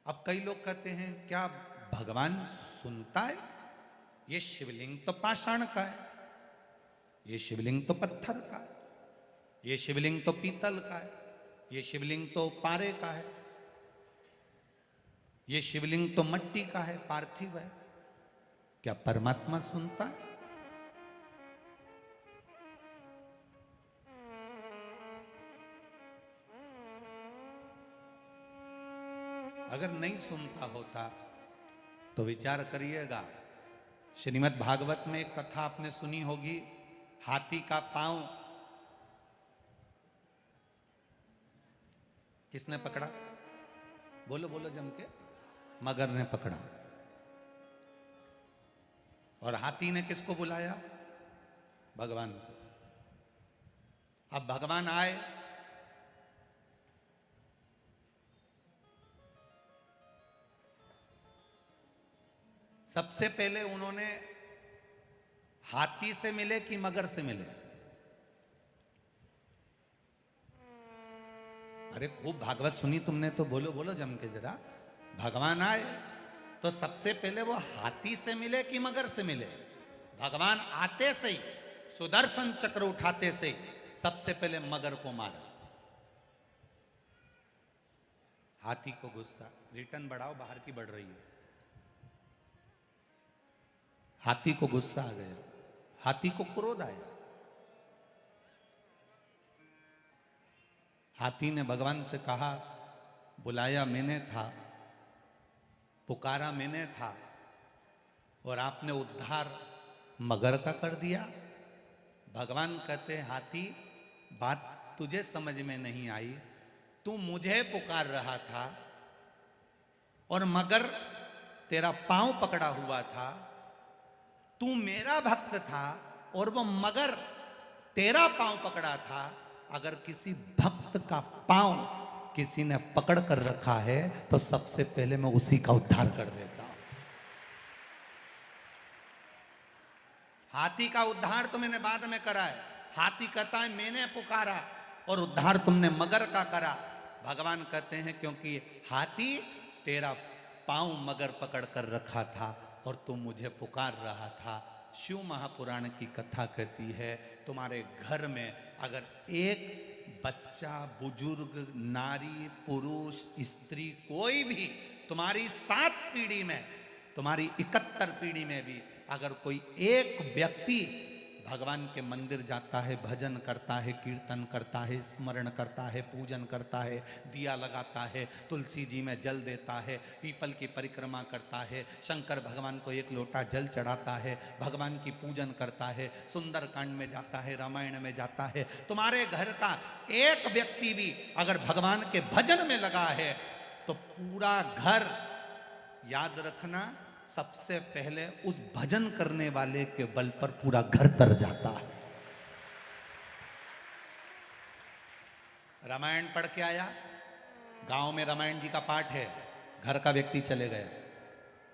अब कई लोग कहते हैं क्या भगवान सुनता है? ये शिवलिंग तो पाषाण का है, ये शिवलिंग तो पत्थर का है, ये शिवलिंग तो पीतल का है, ये शिवलिंग तो पारे का है, ये शिवलिंग तो मट्टी का है, पार्थिव है। क्या परमात्मा सुनता है? अगर नहीं सुनता होता तो विचार करिएगा। श्रीमद् भागवत में एक कथा आपने सुनी होगी, हाथी का पांव किसने पकड़ा? बोलो बोलो जम के। मगर ने पकड़ा। और हाथी ने किसको बुलाया? भगवान को। अब भगवान आए, सबसे पहले उन्होंने हाथी से मिले कि मगर से मिले? अरे खूब भागवत सुनी तुमने तो बोलो बोलो जम के जरा। भगवान आए तो सबसे पहले वो हाथी से मिले कि मगर से मिले? भगवान आते से ही, सुदर्शन चक्र उठाते से ही सबसे पहले मगर को मारा। हाथी को गुस्सा, रिटर्न बढ़ाओ, बाहर की बढ़ रही है। हाथी को गुस्सा आ गया, हाथी को क्रोध आया। हाथी ने भगवान से कहा, बुलाया मैंने था, पुकारा मैंने था, और आपने उद्धार मगर का कर दिया। भगवान कहते, हाथी बात तुझे समझ में नहीं आई, तू मुझे पुकार रहा था और मगर तेरा पांव पकड़ा हुआ था। तू मेरा भक्त था और वो मगर तेरा पांव पकड़ा था। अगर किसी भक्त का पांव किसी ने पकड़ कर रखा है तो सबसे पहले मैं उसी का उद्धार कर देता हूं। हाथी का उद्धार तो मैंने बाद में करा है। हाथी कहता है मैंने पुकारा और उद्धार तुमने मगर का करा। भगवान कहते हैं क्योंकि हाथी तेरा पांव मगर पकड़ कर रखा था और तुम मुझे पुकार रहा था। शिव महापुराण की कथा कहती है, तुम्हारे घर में अगर एक बच्चा, बुजुर्ग, नारी, पुरुष, स्त्री, कोई भी तुम्हारी 7 पीढ़ी में, तुम्हारी 71 पीढ़ी में भी अगर कोई एक व्यक्ति भगवान के मंदिर जाता है, भजन करता है, कीर्तन करता है, स्मरण करता है, पूजन करता है, दिया लगाता है, तुलसी जी में जल देता है, पीपल की परिक्रमा करता है, शंकर भगवान को 1 लोटा जल चढ़ाता है, भगवान की पूजन करता है, सुंदर कांड में जाता है, रामायण में जाता है, तुम्हारे घर का एक व्यक्ति भी अगर भगवान के भजन में लगा है तो पूरा घर, याद रखना, सबसे पहले उस भजन करने वाले के बल पर पूरा घर तर जाता है। रामायण पढ़ के आया, गांव में रामायण जी का पाठ है, घर का व्यक्ति चले गया,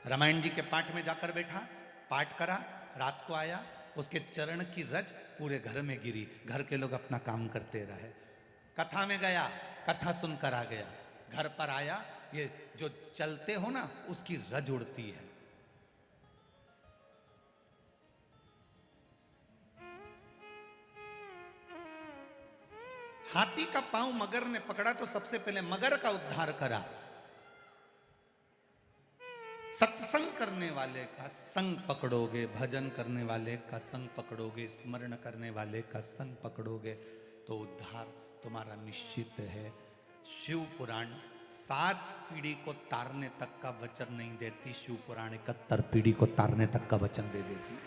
रामायण जी के पाठ में जाकर बैठा, पाठ करा, रात को आया, उसके चरण की रज पूरे घर में गिरी, घर के लोग अपना काम करते रहे। कथा में गया, कथा सुनकर आ गया, घर पर आया, ये जो चलते हो ना उसकी रज उड़ती है। हाथी का पांव मगर ने पकड़ा तो सबसे पहले मगर का उद्धार करा। सत्संग करने वाले का संग पकड़ोगे, भजन करने वाले का संग पकड़ोगे, स्मरण करने वाले का संग पकड़ोगे तो उद्धार तुम्हारा निश्चित है। शिव पुराण 7 पीढ़ी को तारने तक का वचन नहीं देती, शिव पुराण 71 पीढ़ी को तारने तक का वचन दे देती है।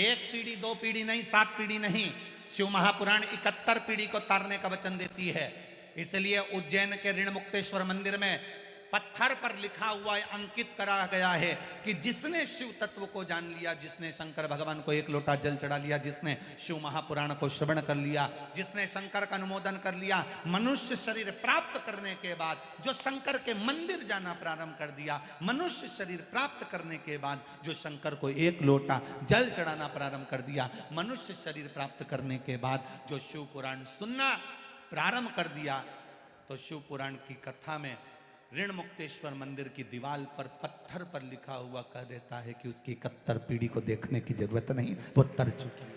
1 पीढ़ी 2 पीढ़ी नहीं, 7 पीढ़ी नहीं, शिव महापुराण 71 पीढ़ी को तारने का वचन देती है। इसलिए उज्जैन के ऋण मुक्तेश्वर मंदिर में पत्थर पर लिखा हुआ है, अंकित करा गया है कि जिसने शिव तत्व को जान लिया, जिसने शंकर भगवान को 1 लोटा जल चढ़ा लिया, जिसने शिव महापुराण को श्रवण कर लिया, जिसने शंकर का अनुमोदन कर लिया, मनुष्य शरीर प्राप्त करने के बाद जो शंकर के मंदिर जाना प्रारंभ कर दिया, मनुष्य शरीर प्राप्त करने के बाद जो शंकर को 1 लोटा जल चढ़ाना प्रारंभ कर दिया, मनुष्य शरीर प्राप्त करने के बाद जो शिव पुराण सुनना प्रारंभ कर दिया, तो शिव पुराण की कथा में ऋण मुक्तेश्वर मंदिर की दीवार पर पत्थर पर लिखा हुआ कह देता है कि उसकी 71 पीढ़ी को देखने की जरूरत नहीं, वो तर चुकी है।